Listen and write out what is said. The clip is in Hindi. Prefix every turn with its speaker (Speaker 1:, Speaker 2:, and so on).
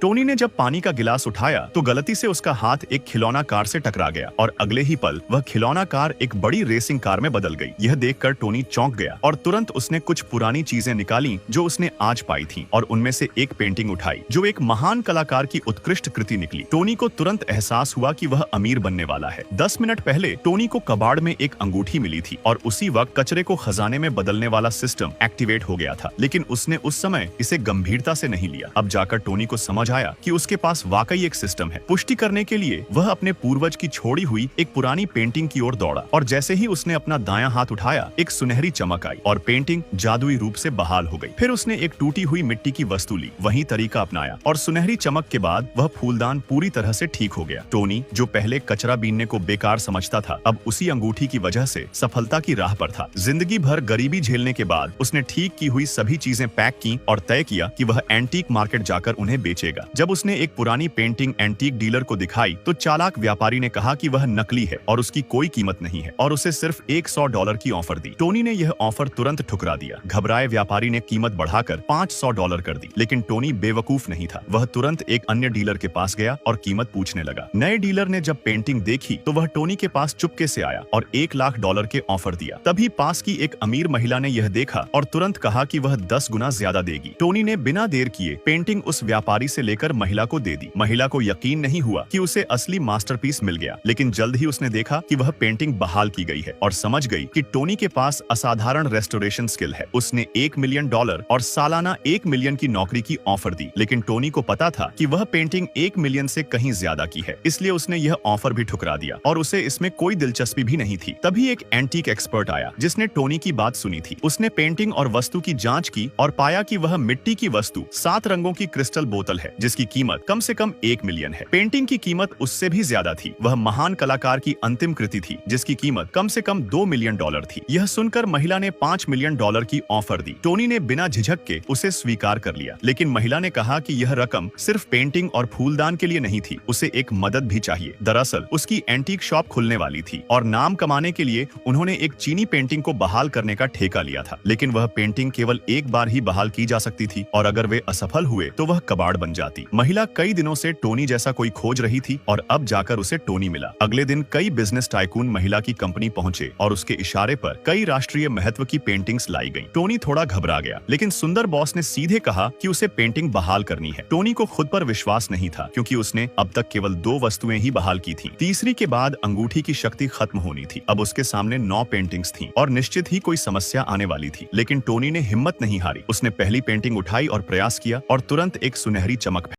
Speaker 1: टोनी ने जब पानी का गिलास उठाया तो गलती से उसका हाथ एक खिलौना कार से टकरा गया और अगले ही पल वह खिलौना कार एक बड़ी रेसिंग कार में बदल गई। यह देखकर टोनी चौंक गया और तुरंत उसने कुछ पुरानी चीजें निकाली जो उसने आज पाई थी और उनमें से एक पेंटिंग उठाई जो एक महान कलाकार की उत्कृष्ट कृति निकली। टोनी को तुरंत एहसास हुआ कि वह अमीर बनने वाला है। 10 मिनट पहले टोनी को कबाड़ में एक अंगूठी मिली थी और उसी वक्त कचरे को खजाने में बदलने वाला सिस्टम एक्टिवेट हो गया था, लेकिन उसने उस समय इसे गंभीरता से नहीं लिया। अब जाकर टोनी को समझ आया कि उसके पास वाकई एक सिस्टम है। पुष्टि करने के लिए वह अपने पूर्वज की छोड़ी हुई एक पुरानी पेंटिंग की ओर दौड़ा और जैसे ही उसने अपना दायां हाथ उठाया एक सुनहरी चमक आई और पेंटिंग जादुई रूप से बहाल हो गई। फिर उसने एक टूटी हुई मिट्टी की वस्तु ली, वही तरीका अपनाया और सुनहरी चमक के बाद वह फूलदान पूरी तरह से ठीक हो गया। टोनी जो पहले कचरा बीनने को बेकार समझता था, अब उसी अंगूठी की वजह से सफलता की राह पर था। जिंदगी भर गरीबी झेलने के बाद उसने ठीक की हुई सभी चीजें पैक की और तय किया कि वह एंटीक मार्केट जाकर उन्हें बेचेगा। जब उसने एक पुरानी पेंटिंग एंटीक डीलर को दिखाई तो चालाक व्यापारी ने कहा कि वह नकली है और उसकी कोई कीमत नहीं है और उसे सिर्फ $100 की ऑफर दी। टोनी ने यह ऑफर तुरंत ठुकरा दिया। घबराए व्यापारी ने कीमत बढ़ाकर $500 कर दी, लेकिन टोनी बेवकूफ नहीं था। वह तुरंत एक अन्य डीलर के पास गया और कीमत पूछने लगा। नए डीलर ने जब पेंटिंग देखी तो वह टोनी के पास चुपके से आया और $1,00,000 के ऑफर दिया। तभी पास की एक अमीर महिला ने यह देखा और तुरंत कहा कि वह 10 गुना ज्यादा देगी। टोनी ने बिना देर किए पेंटिंग उस व्यापारी से लेकर महिला को दे दी। महिला को यकीन नहीं हुआ कि उसे असली मास्टरपीस मिल गया, लेकिन जल्द ही उसने देखा कि वह पेंटिंग बहाल की गई है और समझ गई कि टोनी के पास असाधारण रेस्टोरेशन स्किल है। उसने $1 मिलियन और सालाना 1 मिलियन की नौकरी की ऑफर दी, लेकिन टोनी को पता था कि वह पेंटिंग 1 मिलियन से कहीं ज्यादा की है, इसलिए उसने यह ऑफर भी ठुकरा दिया और उसे इसमें कोई दिलचस्पी भी नहीं थी। तभी एक एंटीक एक्सपर्ट आया जिसने टोनी की बात सुनी थी। उसने पेंटिंग और वस्तु की जांच की और पाया कि वह मिट्टी की वस्तु 7 रंगों की क्रिस्टल बोतल है जिसकी कीमत कम से कम 1 मिलियन है। पेंटिंग की कीमत उससे भी ज्यादा थी। वह महान कलाकार की अंतिम कृति थी जिसकी कीमत कम से कम $2 मिलियन थी। यह सुनकर महिला ने $5 मिलियन की ऑफर दी। टोनी ने बिना झिझक के उसे स्वीकार कर लिया, लेकिन महिला ने कहा कि यह रकम सिर्फ पेंटिंग और फूलदान के लिए नहीं थी, उसे एक मदद भी चाहिए। दरअसल उसकी एंटीक शॉप खुलने वाली थी और नाम कमाने के लिए उन्होंने एक चीनी पेंटिंग को बहाल करने का ठेका लिया था, लेकिन वह पेंटिंग केवल एक बार ही बहाल की जा सकती थी और अगर वे असफल हुए तो वह कबाड़ बन जाती। महिला कई दिनों से टोनी जैसा कोई खोज रही थी और अब जाकर उसे टोनी मिला। अगले दिन कई बिजनेस टाइकून महिला की कंपनी पहुंचे और उसके इशारे पर कई राष्ट्रीय महत्व की पेंटिंग्स लाई गईं। टोनी थोड़ा घबरा गया, लेकिन सुंदर बॉस ने सीधे कहा कि उसे पेंटिंग बहाल करनी है। टोनी को खुद पर विश्वास नहीं था क्योंकि उसने अब तक केवल 2 वस्तुएं ही बहाल की थी। तीसरी के बाद अंगूठी की शक्ति खत्म होनी थी। अब उसके सामने 9 पेंटिंग्स थीं और निश्चित ही कोई समस्या आने वाली थी, लेकिन टोनी ने हिम्मत नहीं हारी। उसने पहली पेंटिंग उठाई और प्रयास किया और तुरंत एक सुनहरी चमक